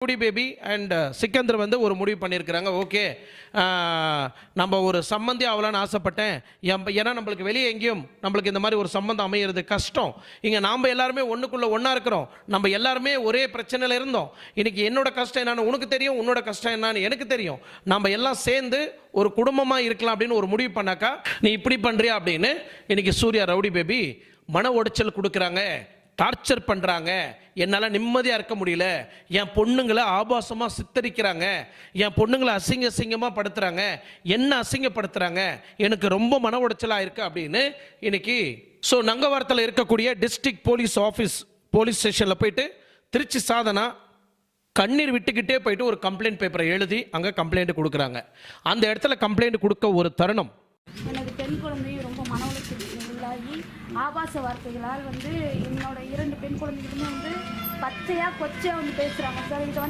Rowdy baby and Sikandar வந்து ஒரு முடிவு பண்ணியிருக்கிறாங்க. ஓகே, நம்ம ஒரு சம்மந்தி ஆகலான்னு ஆசைப்பட்டேன். ஏன்னா நம்மளுக்கு வெளியே எங்கேயும் நம்மளுக்கு இந்த மாதிரி ஒரு சம்மந்தம் அமையிறது கஷ்டம். இங்கே நாம் எல்லாருமே ஒன்றுக்குள்ளே ஒன்றா இருக்கிறோம். நம்ம எல்லாருமே ஒரே பிரச்சனையில் இருந்தோம். இன்றைக்கி என்னோட கஷ்டம் என்னன்னு உனக்கு தெரியும், உன்னோட கஷ்டம் என்னன்னு எனக்கு தெரியும். நம்ம எல்லாம் சேர்ந்து ஒரு குடும்பமாக இருக்கலாம் அப்படின்னு ஒரு முடிவு பண்ணாக்கா நீ இப்படி பண்ணுறியா அப்படின்னு இன்றைக்கி சூர்யா ரவுடி பேபி மன உடைச்சல் கொடுக்குறாங்க, டார்ச்சர் பண்ணுறாங்க. என்னால் நிம்மதியாக இருக்க முடியல, என் பொண்ணுங்களை ஆபாசமாக சித்தரிக்கிறாங்க, என் பொண்ணுங்களை அசிங்கமாக படுத்துகிறாங்க, என்ன அசிங்கப்படுத்துகிறாங்க, எனக்கு ரொம்ப மன உடைச்சலாக இருக்குது அப்படின்னு இன்னைக்கு நங்கவரத்தில் இருக்கக்கூடிய டிஸ்ட்ரிக்ட் போலீஸ் ஸ்டேஷனில் போயிட்டு திருச்சி சாதனா கண்ணீர் விட்டுக்கிட்டே போயிட்டு ஒரு கம்ப்ளைண்ட் பேப்பரை எழுதி அங்கே கம்ப்ளைண்ட் கொடுக்குறாங்க. அந்த இடத்துல கம்ப்ளைண்ட் கொடுக்க ஒரு தருணம், எனது பெண் குழந்தையும் ரொம்ப மன உளைச்சலுக்கு உள்ளாகி ஆபாச வார்த்தைகளால் வந்து என்னோட 2 பெண் குழந்தைகளுமே வந்து பச்சையாக கொச்சையாக வந்து பேசுகிறாங்க சார். இது வந்து